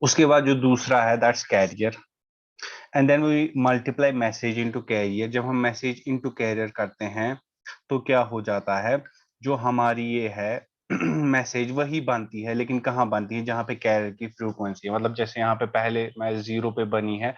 उसके बाद जो दूसरा है that's carrier, and then we multiply message into carrier. जब हम मैसेज इनटू कैरियर करते हैं तो क्या हो जाता है, जो हमारी ये है मैसेज वही बनती है, लेकिन कहाँ बनती है, जहाँ पे कैरियर की फ्रीक्वेंसी है। मतलब जैसे यहाँ पे पहले मैं 0 पे बनी है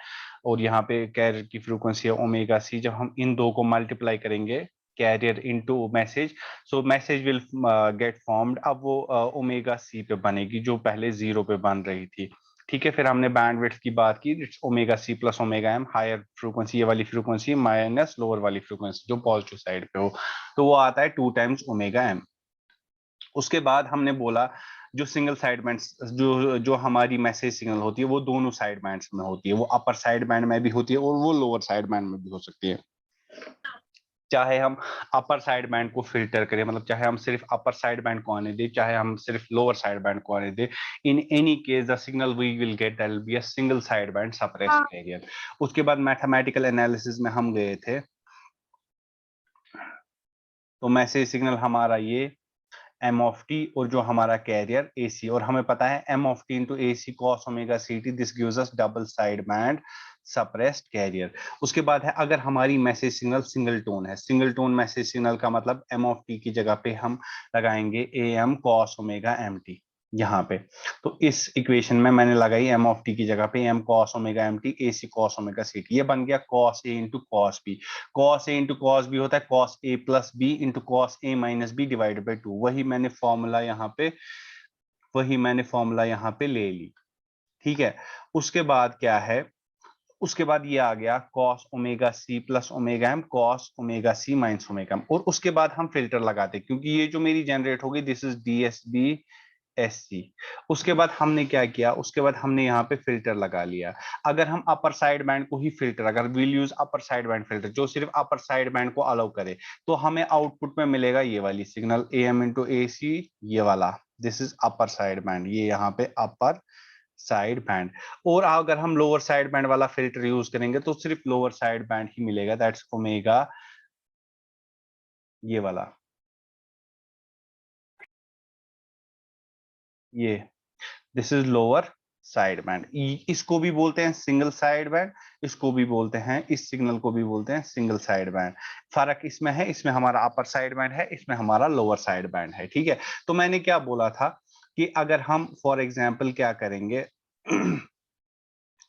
और यहाँ पे कैरियर की फ्रीक्वेंसी है ओमेगा सी। जब हम इन दो को मल्टीप्लाई करेंगे, carrier into message, so message will get formed. अब वो ओमेगा सी पे बनेगी जो पहले 0 पे बन रही थी। ठीक है, फिर हमने बैंडविड्थ की बात की, it's omega C plus omega M, higher frequency ये वाली फ्रीक्वेंसी माइनस लोअर वाली फ्रीक्वेंसी जो पॉजिटिव साइड पे हो, तो वो आता है 2 टाइम्स ओमेगा एम। उसके बाद हमने बोला जो सिंगल साइड बैंड, जो जो हमारी मैसेज सिग्नल होती है वो दोनों साइड बैंड्स में होती है, वो अपर साइड बैंड में भी होती है और वो लोअर साइड बैंड में भी हो सकती है। चाहे हम अपर साइड बैंड को फिल्टर करें, मतलब चाहे हम सिर्फ अपर साइड बैंड को आने दें, चाहे हम सिर्फ लोअर साइड बैंड को आने दें, in any case the signal we will get that will be a single side band suppressed carrier. उसके बाद मैथमेटिकल एनालिसिस में हम गए थे, तो मैसेज सिग्नल हमारा ये एम ऑफ टी और जो हमारा कैरियर ए सी, और हमें पता है M of T into A C cos omega C T, this gives us double side band suppressed carrier. उसके बाद है अगर हमारी मैसेज सिग्नल सिंगल टोन है, सिंगल टोन मैसेज सिग्नल का मतलब एम ऑफ टी की जगह पे हम लगाएंगे A M cos omega M T यहाँ पे। तो इस इक्वेशन में मैंने लगाई एम ऑफ टी की जगह पे M cos omega M T A C cos omega C T, ये बन गया cos A into cos B. Cos A into cos B होता है cos A plus B into cos A minus B divided by 2। वही मैंने formula यहाँ पे ले ली। ठीक है, उसके बाद क्या है, उसके बाद ये आ गया cos omega C plus omega M cos omega C minus omega M, और उसके बाद हम फिल्टर लगाते क्योंकि ये जो मेरी जनरेट होगी this is D S B S C. उसके बाद हमने क्या किया, उसके बाद हमने यहाँ पे फिल्टर लगा लिया। अगर हम अपर साइड बैंड को ही फिल्टर, अगर will use upper side band filter जो सिर्फ अपर साइड बैंड को अलाउ करे, तो हमें आउटपुट में मिलेगा ये वाली सिग्नल ए एम इंटू ए सी, ये वाला, this is upper side band, ये यहाँ पे अपर साइड बैंड। और अगर हम लोअर साइड बैंड वाला फिल्टर यूज करेंगे तो सिर्फ लोअर साइड बैंड ही मिलेगा, दैट्स ओमेगा, ये वाला, ये this is lower side band. इसको भी बोलते हैं सिंगल साइड बैंड, इसको भी बोलते हैं, इस सिग्नल को भी बोलते हैं सिंगल साइड बैंड। फर्क इसमें है, इसमें हमारा अपर साइड बैंड है, इसमें हमारा लोअर साइड बैंड है। ठीक है, तो मैंने क्या बोला था कि अगर हम फॉर एग्जाम्पल क्या करेंगे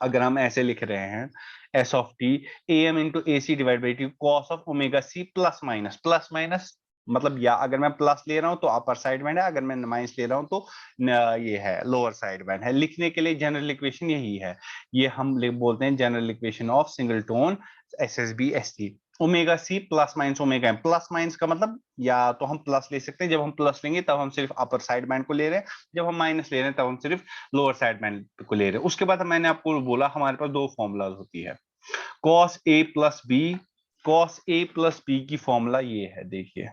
अगर हम ऐसे लिख रहे हैं S of T A M into A C divide by T cos of omega C plus minus, plus minus मतलब, या अगर मैं प्लस ले रहा हूं तो अपर साइड बैंड है, अगर मैं माइनस ले रहा हूं तो ये है लोअर साइड बैंड है। लिखने के लिए जनरल इक्वेशन यही है, ये हम बोलते हैं general equation of single tone S S B S T. Omega C plus minus omega M, plus minus का मतलब या तो हम प्लस ले सकते हैं, जब हम प्लस लेंगे तब हम सिर्फ अपर साइड बैंड को ले रहे हैं, जब हम माइनस ले रहे हैं तब हम सिर्फ लोअर साइड बैंड को ले रहे हैं। उसके बाद मैंने आपको बोला हमारे पास दो फॉर्मूलाज होती है, cos A plus B, cos A plus B की फॉर्मूला ये है, देखिए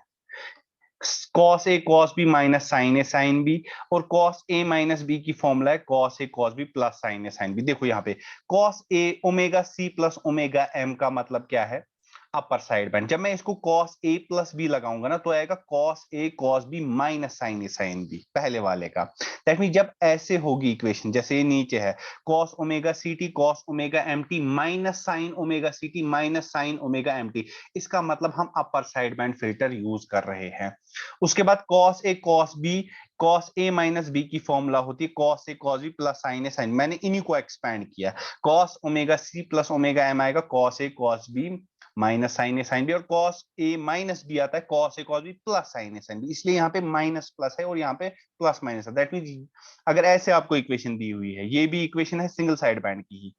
cos A cos B minus sine A sine B, और कॉस ए माइनस बी की फॉर्मूला है cos A cos B plus sine A sine B. देखो यहाँ पे cos A omega C plus omega M का मतलब क्या है, अपर साइड बैंड। जब मैं इसको कॉस ए प्लस बी लगाऊंगा ना तो आएगा cos A cos B minus sine A sine B, पहले वाले का। दैट मीन जब ऐसे होगी इक्वेशन जैसे ये नीचे है कॉस ओमेगा सी T cos omega M T minus sine omega सी T minus sine omega M T, इसका मतलब हम upper side band filter use कर रहे हैं। उसके बाद cos A cos B, cos A minus B की फॉर्मूला होती है cos A cos B plus sine A sine, मैंने इन्हीं को एक्सपैंड किया, cos omega C plus omega M आएगा cos A cos B minus sine A sine B, और cos A minus B आता है cos A cos B plus sine A sine B, इसलिए यहाँ पे माइनस प्लस है और यहाँ पे प्लस माइनस है। दैट मीन अगर ऐसे आपको इक्वेशन दी हुई है, ये भी इक्वेशन है सिंगल साइड बैंड की ही,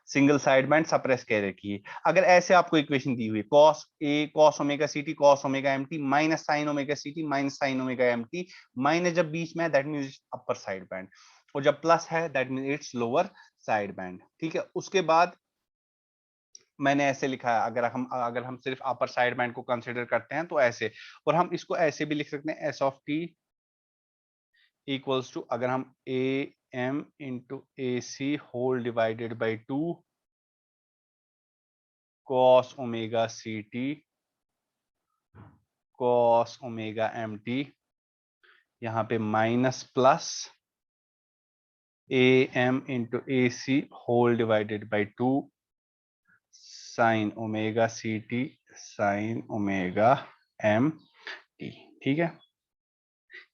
single side band suppress carrier की। अगर ऐसे आपको इक्वेशन दी हुई है cos A cos omega C T cos omega M T minus sine omega C T minus sine omega M T, minus जब बीच में है that mean upper side band, और जब प्लस है that mean it's lower side band. ठीक है, उसके बाद मैंने ऐसे लिखा है, अगर हम सिर्फ अपर साइड बैंड को कंसिडर करते हैं तो ऐसे, और हम इसको ऐसे भी लिख सकते हैं S of T equals to, अगर हम A M into A C whole divided by 2 cos omega C T cos omega M T, यहाँ पे minus plus AM into AC whole divided by 2 sin omega CT sin omega MT। ठीक है,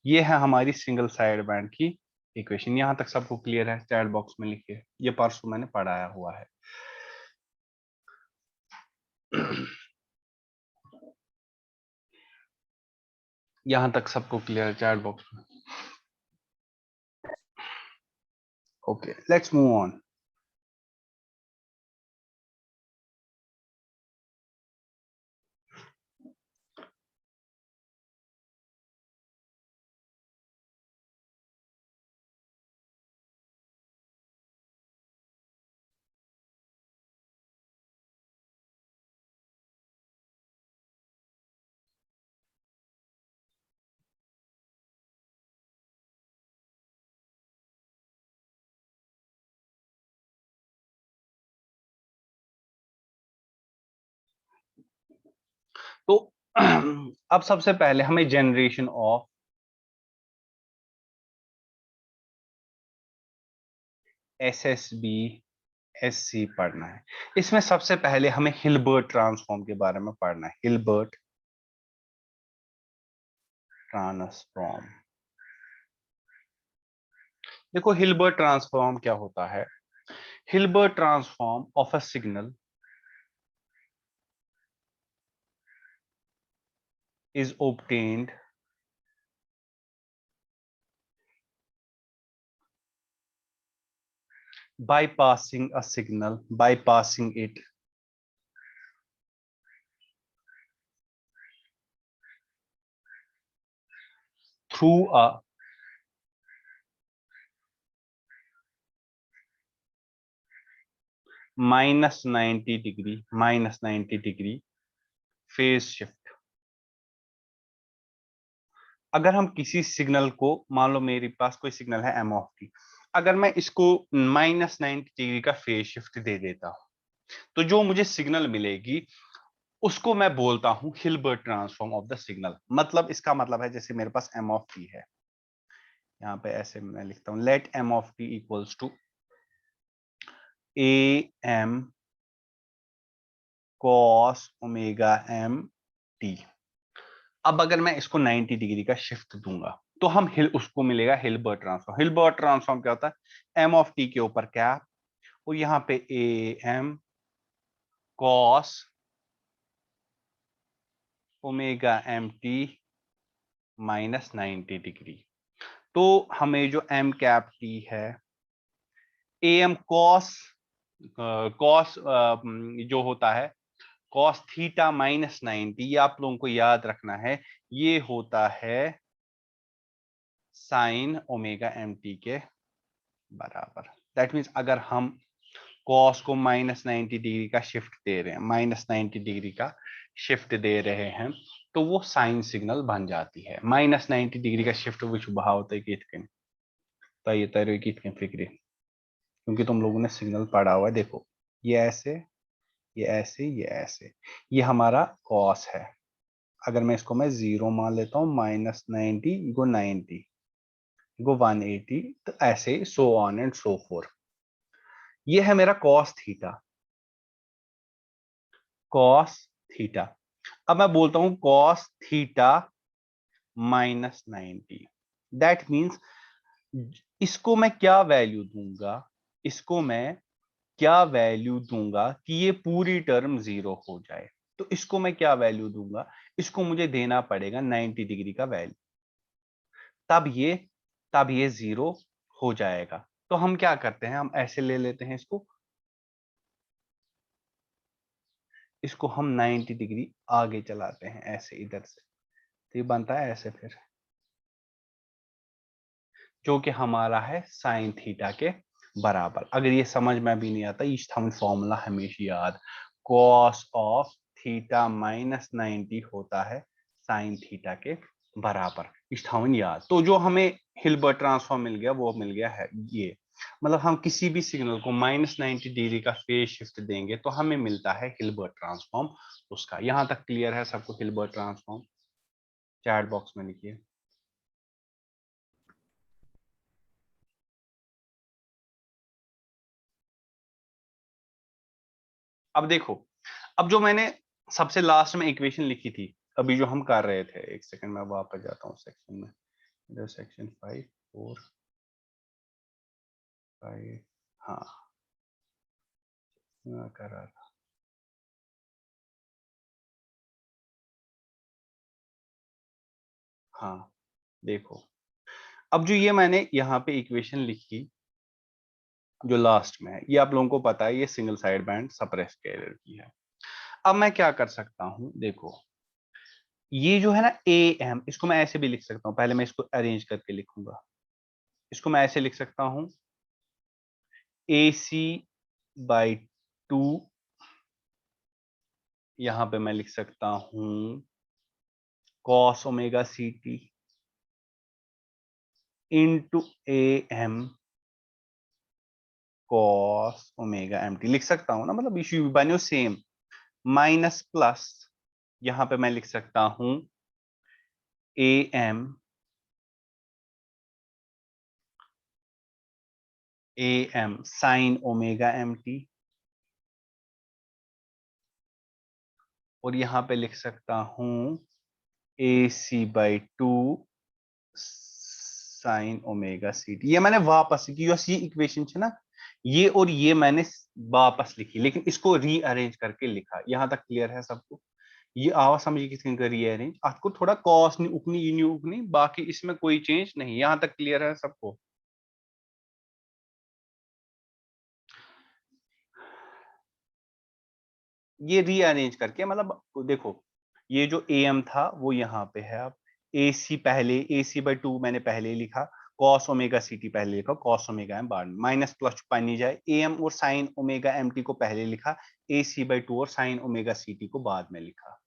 ये है हमारी single side band की equation. यहां तक सबको क्लियर है? चैट बॉक्स में लिखिए, ये परसों मैंने पढ़ाया हुआ है। यहां तक सबको क्लियर है चैट बॉक्स में? Okay, let's move on. तो अब सबसे पहले हमें जनरेशन ऑफ SSB SC पढ़ना है। इसमें सबसे पहले हमें हिल्बर्ट ट्रांसफॉर्म के बारे में पढ़ना है। Hilbert transform. देखो हिल्बर्ट ट्रांसफॉर्म क्या होता है। Hilbert transform of a signal is obtained bypassing a signal, bypassing it through a -90 degree phase shift. अगर हम किसी सिग्नल को, मान लो मेरे पास कोई सिग्नल है m ऑफ टी, अगर मैं इसको -90 डिग्री का फेज शिफ्ट दे देता हूं, तो जो मुझे सिग्नल मिलेगी उसको मैं बोलता हूं Hilbert transform of the signal. मतलब इसका मतलब है, जैसे मेरे पास m ऑफ टी है, यहाँ पे ऐसे मैं लिखता हूं, let m of T equals to am cos omega m t। अब अगर मैं इसको 90 डिग्री का शिफ्ट दूंगा तो हम उसको मिलेगा हिल्बर्ट ट्रांसफॉर्म। हिल्बर्ट ट्रांसफॉर्म क्या होता है? m ऑफ टी के ऊपर कैप, और यहाँ पे am cos omega m t -90 degree. तो हमें जो m कैप t है, am cos जो होता है cos थीटा -90, ये आप लोगों को याद रखना है, ये होता है साइन ओमेगा एम टी के बराबर। दैट मीन्स अगर हम cos को -90 डिग्री का शिफ्ट दे रहे हैं, -90 डिग्री का शिफ्ट दे रहे हैं, तो वो साइन सिग्नल बन जाती है। -90 डिग्री का शिफ्ट विच भाव ये फिक्री, क्योंकि तुम लोगों ने सिग्नल पढ़ा हुआ है। देखो ये ऐसे, ये ऐसे, ये ऐसे, ये हमारा cos है। अगर मैं इसको मैं 0 मान लेता हूं, -90 गो 90 गो 180, तो ऐसे so on and so four. ये है मेरा cos थीटा, cos थीटा। अब मैं बोलता हूं cos थीटा -90। दैट मीन्स इसको मैं क्या वैल्यू दूंगा, इसको मैं क्या वैल्यू दूंगा कि ये पूरी टर्म 0 हो जाए। तो इसको मैं क्या वैल्यू दूंगा, इसको मुझे देना पड़ेगा 90 डिग्री का वैल्यू, तब ये 0 हो जाएगा। तो हम क्या करते हैं, हम ऐसे ले लेते हैं इसको, इसको हम 90 डिग्री आगे चलाते हैं ऐसे इधर से, तो ये बनता है ऐसे, फिर जो कि हमारा है साइन थीटा के बराबर। अगर ये समझ में भी नहीं आता, ईस्थावन फॉर्मूला हमेशा याद, cos ऑफ थीटा -90 होता है साइन थीटा के बराबर। ईस्थावन याद। तो जो हमें हिल्बर्ट ट्रांसफॉर्म मिल गया, वो मिल गया है ये। मतलब हम किसी भी सिग्नल को -90 डिग्री का फेज शिफ्ट देंगे तो हमें मिलता है हिल्बर्ट ट्रांसफॉर्म उसका। यहां तक क्लियर है सबको हिल्बर्ट ट्रांसफॉर्म? चैट बॉक्स में लिखिए। अब देखो, अब जो मैंने सबसे लास्ट में इक्वेशन लिखी थी, अभी जो हम कर रहे थे, एक सेकंड में वापस जाता हूँ सेक्शन में, इधर सेक्शन 5 4 5, हाँ मैं कर रहा था। हाँ देखो, अब जो ये मैंने यहाँ पे इक्वेशन लिखी जो लास्ट में है, ये आप लोगों को पता है, ये single side band suppressed career की है। अब मैं क्या कर सकता हूं, देखो ये जो है ना ए एम, इसको मैं ऐसे भी लिख सकता हूं, पहले मैं इसको अरेंज करके लिखूंगा। इसको मैं ऐसे लिख सकता हूं, ए सी बाई 2, यहां पे मैं लिख सकता हूं cos omega C T into A M cos omega M T, लिख सकता हूं ना, मतलब इश्यू बनो सेम, माइनस प्लस, यहां पे मैं लिख सकता हूं A M sine omega M T, और यहां पे लिख सकता हूं A C by 2 sine omega C T. ये मैंने वापस की, ये इक्वेशन है ना, ये और ये मैंने वापस लिखी, लेकिन इसको रीअरेंज करके लिखा। यहां तक क्लियर है सबको? ये आवाज समझिए किसी का रीअरेंज, आपको थोड़ा कॉस नहीं उकनी, ये नहीं उकनी, बाकी इसमें कोई चेंज नहीं। यहां तक क्लियर है सबको? ये रीअरेंज करके, मतलब देखो, ये जो ए एम था वो यहाँ पे है। अब ए सी पहले, ए सी बाई 2 मैंने पहले लिखा, कॉस ओमेगा सी टी पहले लिखा, कॉस ओमेगा एम बाद में, माइनस प्लस पानी जाए, ए एम और साइन ओमेगा एम टी को पहले लिखा, ए सी बाई 2 और साइन ओमेगा सी टी को बाद में लिखा।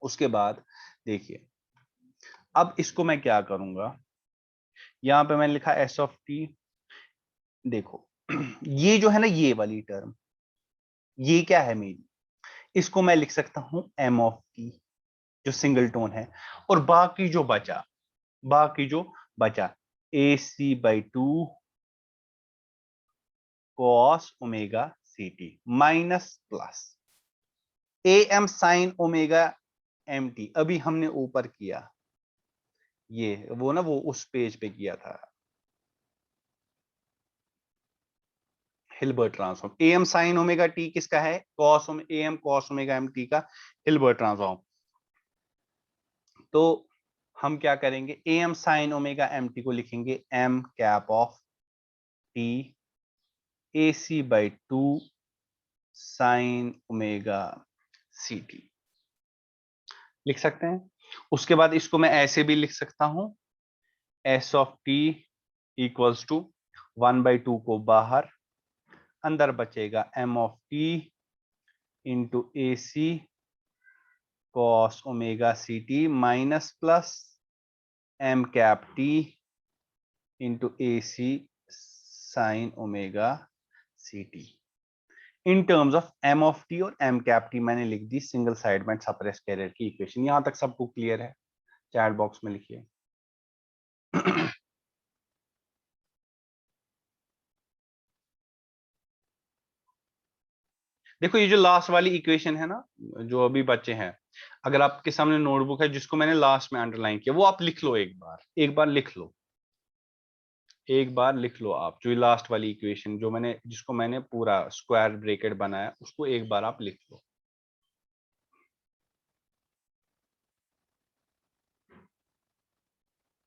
उसके बाद देखिए, अब इसको मैं क्या करूंगा, यहाँ पे मैंने लिखा एस ऑफ टी। देखो ये जो है ना, ये वाली टर्म, ये क्या है मेरी, इसको मैं लिख सकता हूं एम ऑफ टी, जो सिंगल टोन है। और बाकी जो बचा A C by 2 cos omega C T minus plus A M sine omega M T, अभी हमने ऊपर किया, ये वो ना, वो उस पेज पे किया था, Hilbert transform. A M sine omega T किसका है, cos A M cos omega M T का हिल्बर्ट ट्रांसफॉर्म। तो हम क्या करेंगे, A M sine omega M T को लिखेंगे M cap of T A C by 2 sine omega C T, लिख सकते हैं। उसके बाद इसको मैं ऐसे भी लिख सकता हूं, S of T equals to 1/2 को बाहर, अंदर बचेगा M of T into A C cos omega C T minus plus M cap T into A C sine omega C T. In terms of M of T और M cap T मैंने लिख दी single side में suppress carrier की equation. यहां तक सबको clear है? चैट बॉक्स में लिखिए। देखो ये जो लास्ट वाली इक्वेशन है ना, जो अभी बच्चे हैं, अगर आपके सामने नोटबुक है जिसको मैंने लास्ट में अंडरलाइन किया, वो आप लिख लो, एक बार लिख लो, एक बार लिख लो आप, जो लास्ट वाली इक्वेशन जो मैंने, जिसको मैंने पूरा स्क्वायर ब्रैकेट बनाया, उसको एक बार आप लिख लो।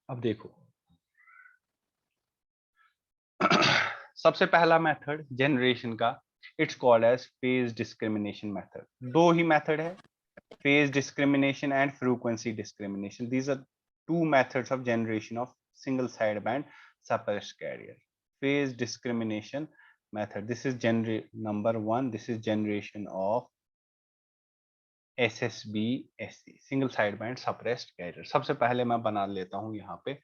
अब देखो सबसे पहला मेथड जनरेशन का, it's called as phase discrimination method. दो ही मेथड है, phase discrimination and frequency discrimination. These are two methods of generation of single sideband suppressed carrier. Phase discrimination method, this is number one, this is generation of SSB SC single sideband suppressed carrier। सबसे पहले मैं बना लेता हूं, यहाँ पे,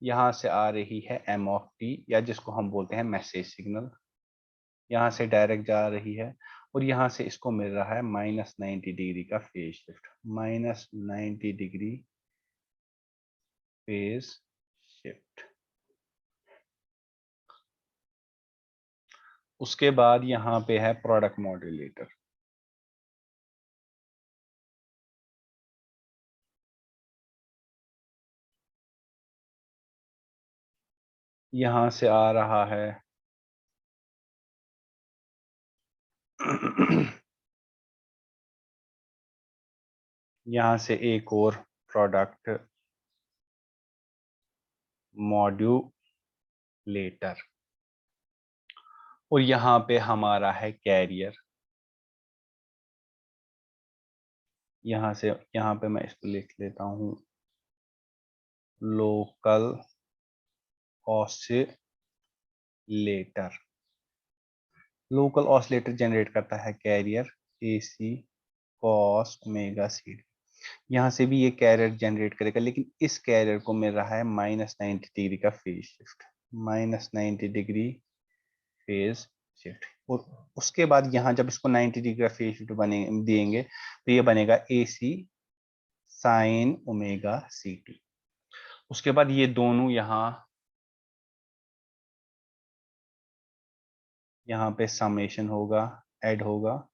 यहाँ से आ रही है एम ऑफ टी, या जिसको हम बोलते हैं मैसेज सिग्नल, यहाँ से डायरेक्ट जा रही है, और यहाँ से इसको मिल रहा है -90 डिग्री का phase shift, -90 degree phase shift. उसके बाद यहाँ पे है प्रोडक्ट मॉड्यूलेटर। यहां से आ रहा है यहां से एक और प्रोडक्ट मॉड्यूलेटर, और यहां पे हमारा है कैरियर। यहां से यहां पे मैं इसको लिख लेता हूं, local oscillator. Local oscillator generate करता है carrier AC cos omega C. यहाँ से भी ये कैरियर जनरेट करेगा, लेकिन इस कैरियर को मिल रहा है -90 डिग्री का phase shift, -90 degree phase shift. और उसके बाद यहाँ जब इसको 90 डिग्री का फेज शिफ्ट बने देंगे तो ये बनेगा AC साइन ओमेगा CT। उसके बाद ये दोनों यहाँ पे समेशन होगा, ऐड होगा,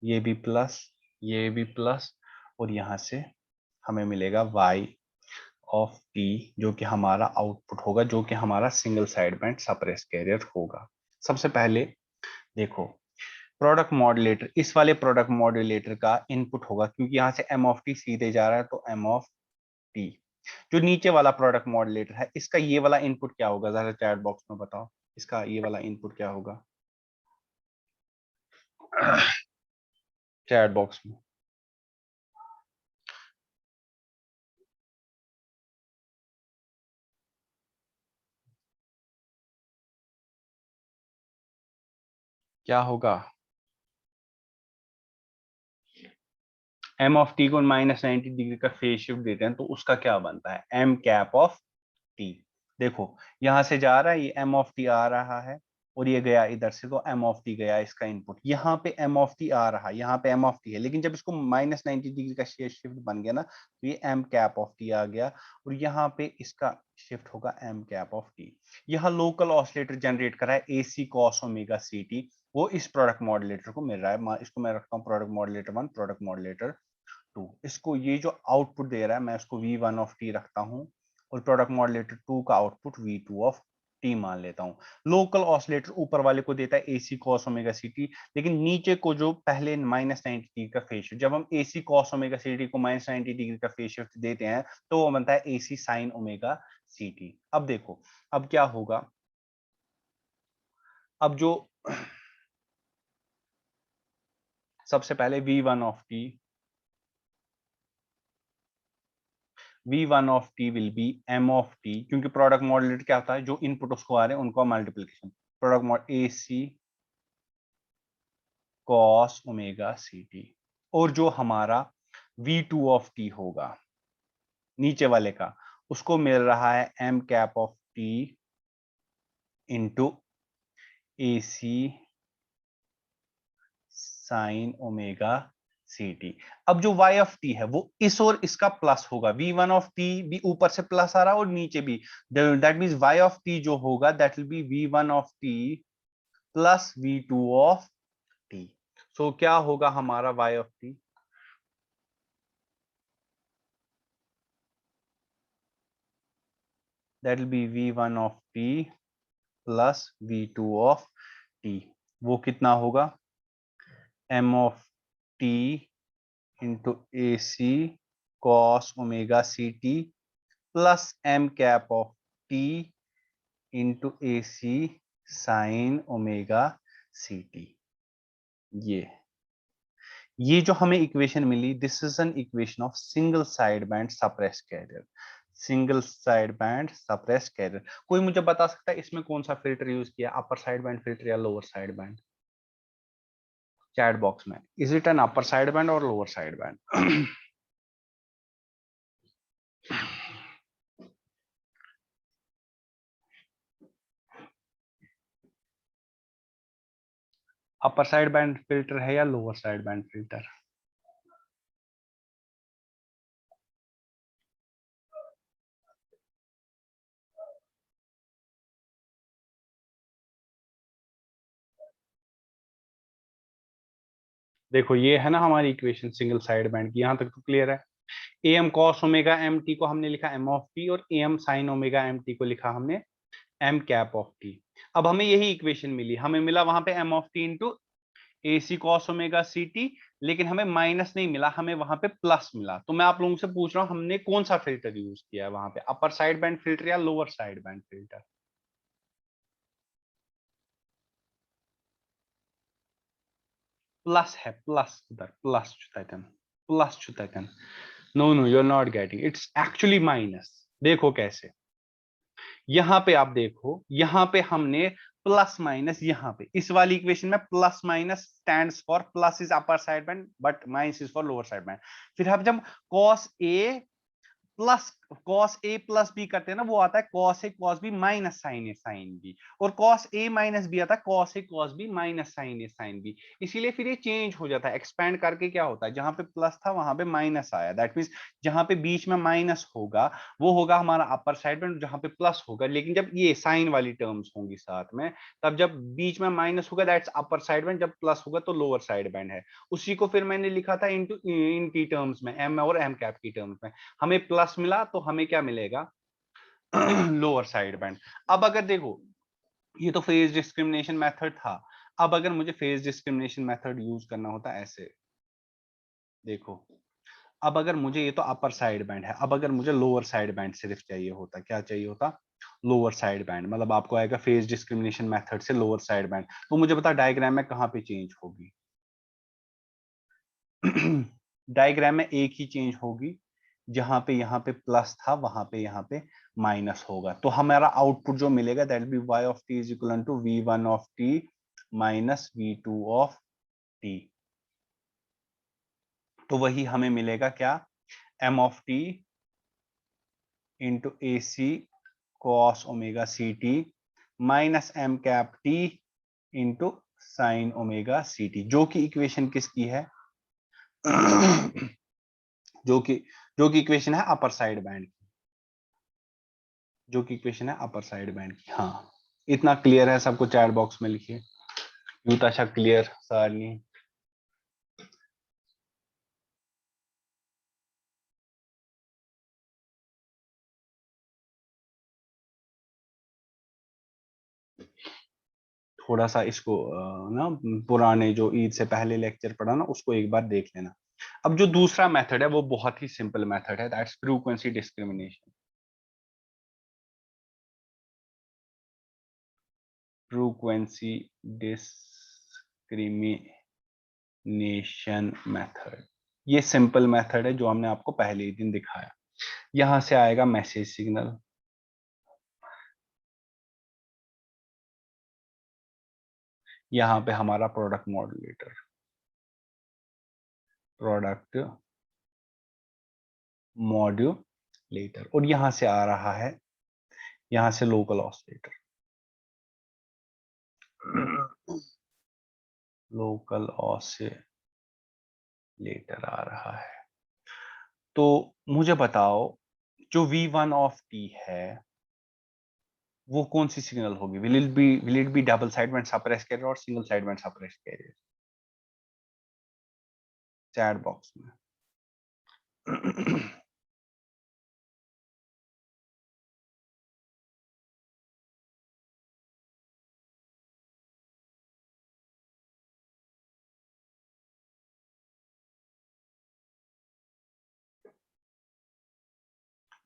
ये भी प्लस, ये भी प्लस, और यहाँ से हमें मिलेगा y ऑफ t, जो कि हमारा आउटपुट होगा, जो कि हमारा single side band suppress carrier होगा। सबसे पहले देखो, प्रोडक्ट मॉड्यूलेटर, इस वाले प्रोडक्ट मॉड्यूलेटर का इनपुट होगा, क्योंकि यहाँ से m ऑफ t सीधे जा रहा है, तो m ऑफ t। जो नीचे वाला प्रोडक्ट मॉड्यूलेटर है, इसका ये वाला इनपुट क्या होगा, जरा चैट बॉक्स में बताओ, इसका ये वाला इनपुट क्या होगा चैट बॉक्स में। क्या होगा, m ऑफ t को -90 डिग्री का फेज शिफ्ट देते हैं, तो उसका क्या बनता है, m कैप ऑफ t। देखो, यहां से जा रहा है, ये m ऑफ t आ रहा है, और ये गया इधर से, तो m ऑफ t गया इसका इनपुट। यहाँ पे m ऑफ t आ रहा है, यहाँ पे m ऑफ t है, लेकिन जब इसको -90 डिग्री का फेज शिफ्ट बन गया ना, तो ये m कैप ऑफ t आ गया, और यहाँ पे इसका शिफ्ट होगा m कैप ऑफ t। यहाँ लोकल ऑसिलेटर जनरेट करा है AC कॉस ओमेगा CT, वो इस प्रोडक्ट मॉड्यूलेटर को मिल रहा है। इसको मैं रखता हूँ प्रोडक्ट मॉड्यूलेटर 1, प्रोडक्ट मॉड्यूलेटर 2। इसको ये जो आउटपुट दे रहा है, मैं इसको V1 ऑफ t रखता हूँ, और प्रोडक्ट मॉड्यूलेटर 2 का आउटपुट V2 ऑफ t मान लेता हूँ। लोकल ऑसिलेटर ऊपर वाले को देता है AC cos ओमेगा CT, लेकिन नीचे को जो पहले -90 डिग्री का फेज शिफ्ट, जब हम AC cos ओमेगा CT को -90 डिग्री का फेज शिफ्ट देते हैं, तो वो बनता है AC sin ओमेगा CT। अब देखो, अब क्या होगा, अब जो सबसे पहले V1 of t, V1 of t will be m of t, क्योंकि प्रोडक्ट मॉड्यूलेटर क्या होता है, जो इनपुट उसको आ रहे हैं उनको multiplication, product mod AC cos omega CT। और जो हमारा V2 ऑफ t होगा नीचे वाले का, उसको मिल रहा है m cap of t into AC sine omega CT। अब जो y ऑफ t है वो इस और इसका प्लस होगा, V1 ऑफ t भी ऊपर से प्लस आ रहा है और नीचे भी, that means y of t जो होगा that will be V1 of t plus V2 of t। So क्या होगा हमारा y of t, that will be V1 of t plus V2 of t। वो कितना होगा, m of t into AC cos omega CT plus m cap of t into AC sine omega CT। ये जो हमें equation मिली, this is an equation of single side band suppress carrier. Single side band suppress carrier. कोई मुझे बता सकता है इसमें कौन सा फिल्टर यूज किया, अपर साइड बैंड फिल्टर या lower side band, chat box में। Is it an upper side band और lower side band? Upper side band filter है या लोअर साइड बैंड फिल्टर? देखो ये है ना हमारी इक्वेशन सिंगल साइड बैंड की, यहां तक तो क्लियर है। M cos omega M T को हमने लिखा एम ऑफ टी, और M sine omega M T को लिखा हमने एम कैप ऑफ टी। अब हमें यही इक्वेशन मिली, हमें मिला वहां पे M of T into A C cos omega C T, लेकिन हमें माइनस नहीं मिला, हमें वहां पे प्लस मिला। तो मैं आप लोगों से पूछ रहा हूं हमने कौन सा फिल्टर यूज किया है वहां पे, अपर साइड बैंड फिल्टर या lower side band filter? Plus है, प्लस उधर प्लस चुतन, प्लस चुतन। No no, you are not getting, it's actually minus. देखो कैसे, यहां पे आप देखो, यहां पे हमने प्लस माइनस, यहां पे इस वाली इक्वेशन में plus minus stands for, plus is upper side band but minus is for lower side band. फिर हम जब cos A plus cos A plus B करते हैं ना, वो आता है cos A cos B minus sine A sine B, और कॉस ए माइनस बी आता है cos A cos B minus sine A sine B. इसीलिए फिर ये चेंज हो जाता है, एक्सपेंड करके क्या होता है, जहां पे प्लस था वहां पे माइनस आया, दैट मींस जहां पे बीच में माइनस होगा वो होगा हमारा अपर साइड बैंड, जहां पे प्लस होगा, लेकिन जब ये साइन वाली टर्म्स होंगी साथ में, तब जब बीच में माइनस होगा दैट्स अपर साइड बैंड, जब प्लस होगा तो लोअर साइड बैंड है। उसी को फिर मैंने लिखा था इनटू इन की टर्म्स में, एम और एम कैप की टर्म्स में। हमें प्लस मिला तो हमें क्या मिलेगा, लोअर साइड बैंड। अब अगर देखो, ये तो फेज डिस्क्रिमिनेशन मेथड था, अब अगर मुझे फेज डिस्क्रिमिनेशन मेथड यूज करना होता ऐसे, देखो, अब अगर मुझे, ये तो अपर साइड बैंड है, अब अगर मुझे लोअर साइड बैंड सिर्फ चाहिए होता, क्या चाहिए होता, लोअर साइड बैंड, मतलब आपको आएगा फेज डिस्क्रिमिनेशन मेथड से लोअर साइड बैंड, तो मुझे बता डायग्राम में कहां पे चेंज होगी? डायग्राम में एक ही चेंज होगी, जहां पे यहाँ पे प्लस था वहां पे यहाँ पे माइनस होगा, तो हमारा आउटपुट जो मिलेगा that be y of T is equal to v1 of T minus v2 of T. तो वही हमें मिलेगा क्या, m of T into A C cos omega C T minus M cap T into sine omega C T, जो कि equation किसकी है? जो कि जो कि इक्वेशन है अपर साइड बैंड की, जो कि इक्वेशन है अपर साइड बैंड की। हाँ, इतना क्लियर है सबको? चैट बॉक्स में लिखिए, यूताशा क्लियर सारनी। थोड़ा सा इसको ना, पुराने जो ईद से पहले लेक्चर पढ़ा ना उसको एक बार देख लेना। अब जो दूसरा मेथड है वो बहुत ही सिंपल मेथड है, that's frequency discrimination. Frequency discrimination method, ये सिंपल मेथड है जो हमने आपको पहले ही दिन दिखाया। यहां से आएगा मैसेज सिग्नल, यहां पे हमारा प्रोडक्ट मॉड्यूलेटर, प्रोडक्ट मॉड्यूलेटर, और यहां से आ रहा है, यहां से लोकल ऑसिलेटर, लोकल ऑसिलेटर आ रहा है। तो मुझे बताओ, जो V1 ऑफ टी है वो कौन सी सिग्नल होगी? Will it be double side band suppress carrier और single side band suppress carrier? Chat box में।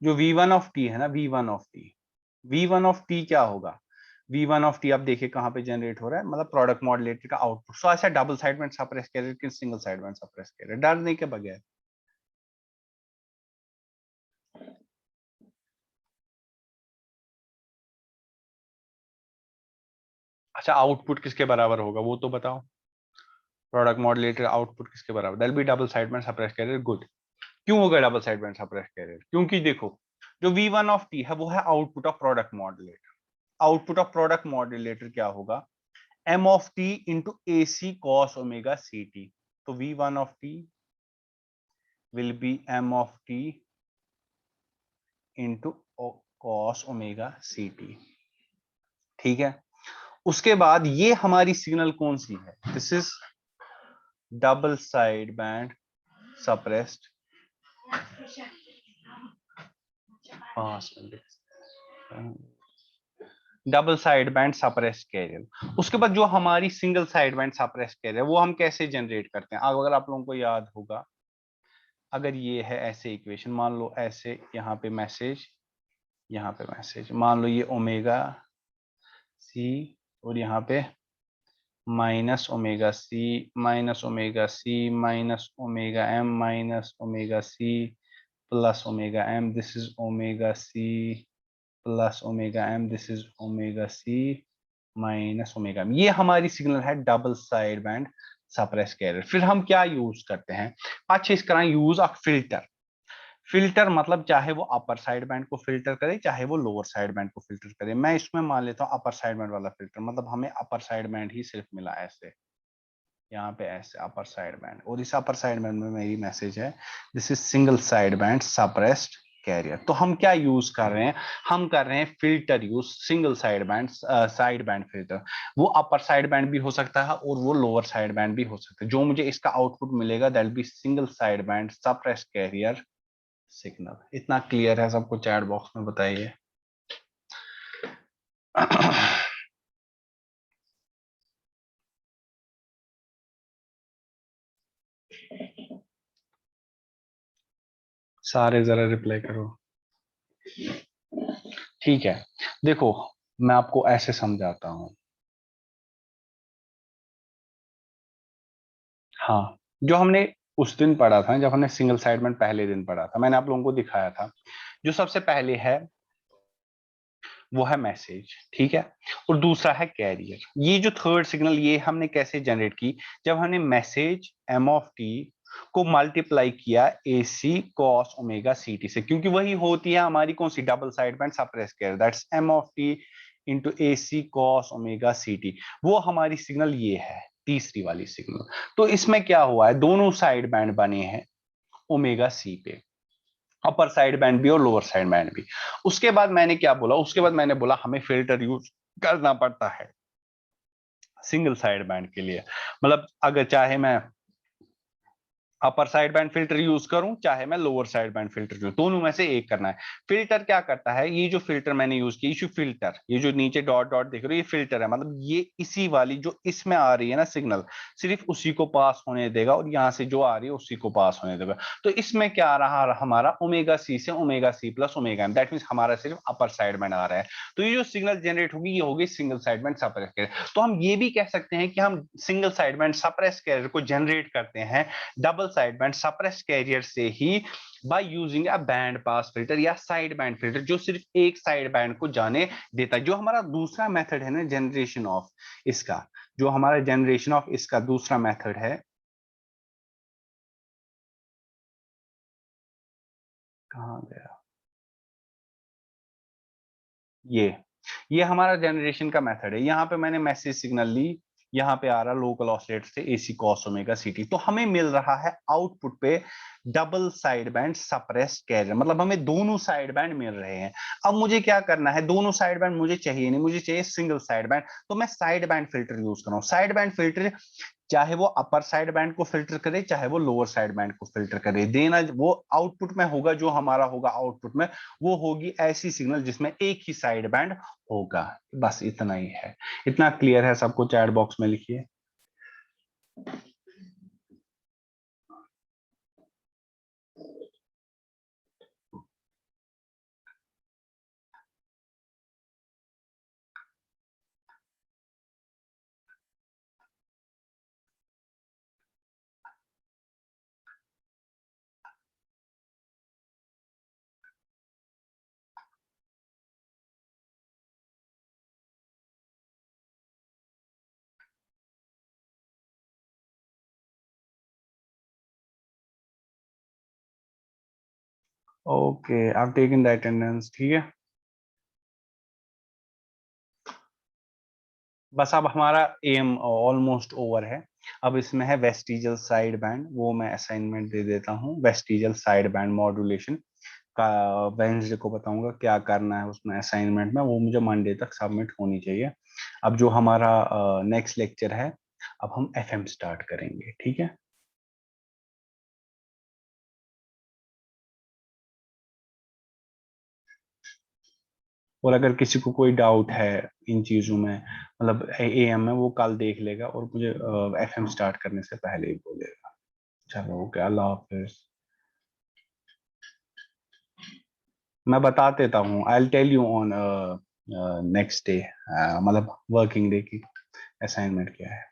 जो V1 ऑफ टी है ना, V1 of T, V1 of T क्या होगा? V1 ऑफ टी आप देखिए कहां पे जनरेट हो रहा है, मतलब प्रोडक्ट मॉड्यूलेटर का आउटपुट। सो ऐसा double side band suppress carrier कि single side band suppress carrier, डरने के बगैर। अच्छा, आउटपुट किसके बराबर होगा वो तो बताओ? प्रोडक्ट मॉड्यूलेटर आउटपुट किसके बराबर? That be double side band suppress carrier, good. क्यों होगा double side band suppress carrier? क्योंकि देखो, जो V1 ऑफ टी है वो है output of product modulator. Output of product modulator क्या होगा? m of T into A C cos omega C T. तो V1 of T will be m of T into cos omega C T. ठीक है, उसके बाद ये हमारी signal कौन सी है? This is double side band suppressed double side band suppressed carrier. उसके बाद जो हमारी single side band suppressed career वो हम कैसे जनरेट करते हैं, अगर आप लोगों को याद होगा, अगर ये है ऐसे इक्वेशन, मान लो ऐसे, यहाँ पे मैसेज, यहाँ पे मैसेज, मान लो ये ओमेगा सी और यहाँ पे minus omega C minus omega C minus omega M minus omega C plus omega M, this is omega C plus omega M, this is omega C minus omega M. ये हमारी signal है double side band suppress carrier. फिर हम क्या use करते हैं, अच्छे इसका यूज ऑफ फिल्टर। फिल्टर मतलब चाहे वो अपर साइड बैंड को फिल्टर करे चाहे वो लोअर साइड बैंड को फिल्टर करे। मैं इसमें मान लेता हूँ अपर साइड बैंड वाला फिल्टर, मतलब हमें अपर साइड बैंड ही सिर्फ मिला ऐसे, यहाँ पे ऐसे अपर साइड बैंड, और इस अपर साइड बैंड में मेरी मैसेज है this is single side band suppressed career. तो हम क्या यूज कर रहे हैं, हम कर रहे हैं filter use, single side band side band filter. वो अपर साइड बैंड भी हो सकता है और वो लोअर साइड बैंड भी हो सकता है। जो मुझे इसका आउटपुट मिलेगा that be single side band suppressed carrier signal. इतना क्लियर है सबको, चैट बॉक्स में बताइए। सारे जरा रिप्लाई करो। ठीक है, देखो मैं आपको ऐसे समझाता हूं। हाँ, जो हमने उस दिन पढ़ा था, जब हमने सिंगल साइड में पहले दिन पढ़ा था, मैंने आप लोगों को दिखाया था, जो सबसे पहले है वो है मैसेज, ठीक है, और दूसरा है कैरियर। ये जो थर्ड सिग्नल, ये हमने कैसे जनरेट की, जब हमने मैसेज एम ऑफ टी को मल्टीप्लाई किया a C cos omega C t से, क्योंकि वही होती है हमारी कौन सी, double side band suppress carrier, that's m of T into A C cos omega C t. वो हमारी सिग्नल ये है, तीसरी वाली सिग्नल। तो इसमें क्या हुआ है, दोनों साइड बैंड बने हैं ओमेगा सी पे, अपर साइड बैंड भी और लोअर साइड बैंड भी। उसके बाद मैंने क्या बोला, उसके बाद मैंने बोला हमें फिल्टर यूज करना पड़ता है सिंगल साइड बैंड के लिए। मतलब अगर चाहे मैं अपर साइड बैंड फिल्टर यूज करूं चाहे मैं lower side band filter use, दोनों में से एक करना है। फिल्टर क्या करता है, ये जो फिल्टर मैंने यूज किया, इशू फिल्टर, ये जो नीचे डॉट डॉट देख रहे हो ये फिल्टर है, मतलब ये इसी वाली जो इसमें आ रही है ना सिग्नल, सिर्फ उसी को पास होने देगा और यहाँ से जो आ रही है उसी को पास होने देगा। तो इसमें क्या आ रहा हमारा ओमेगा सी से omega C plus omega M, that mean हमारा सिर्फ अपर साइड बैंड आ रहा है। तो ये जो सिग्नल जनरेट होगी ये होगी single side band suppress carrier. तो हम ये भी कह सकते हैं कि हम single side band suppress carrier को जनरेट करते हैं double side band suppress carrier से ही, by using a band pass filter या साइड बैंड फिल्टर, जो सिर्फ एक साइड बैंड को जाने देता है। जो हमारा दूसरा मेथड है ना जनरेशन ऑफ इसका, जो हमारा जनरेशन ऑफ इसका दूसरा मेथड है, कहां गया ये ये हमारा जनरेशन का मेथड है। यहाँ पे मैंने मैसेज सिग्नल ली, यहाँ पे आ रहा लोकल ऑसिलेटर से एसी कॉस ओमेगा सीटी, तो हमें मिल रहा है आउटपुट पे double side band suppressed career, मतलब हमें दोनों साइड बैंड मिल रहे हैं। अब मुझे क्या करना है, दोनों साइड बैंड मुझे चाहिए नहीं, मुझे चाहिए सिंगल साइड बैंड, तो मैं साइड बैंड फिल्टर यूज कर रहा हूँ। साइड बैंड फिल्टर चाहे वो अपर साइड बैंड को फिल्टर करे चाहे वो लोअर साइड बैंड को फिल्टर करे, देना वो आउटपुट में होगा, जो हमारा होगा आउटपुट में वो होगी ऐसी सिग्नल जिसमें एक ही साइड बैंड होगा। बस इतना ही है। इतना क्लियर है सबको, चैट बॉक्स में लिखिए। ओके, आप टेकिंग द अटेंडेंस, ठीक है। बस अब हमारा एम ऑलमोस्ट ओवर है। अब इसमें है वेस्टिजल साइड बैंड, वो मैं असाइनमेंट दे देता हूँ, वेस्टिजल साइड बैंड मॉड्यूलेशन का वेंसडे को बताऊंगा क्या करना है उसमें असाइनमेंट में, वो मुझे मंडे तक सबमिट होनी चाहिए। अब जो हमारा नेक्स्ट लेक्चर है अब हम FM स्टार्ट करेंगे, ठीक है। और अगर किसी को कोई डाउट है इन चीजों में, मतलब AM में, वो कल देख लेगा और मुझे FM स्टार्ट करने से पहले ही बोलेगा। चलो ओके, अल्लाह हाफिज। मैं बता देता हूँ, I tell you on next day, मतलब वर्किंग डे की असाइनमेंट क्या है।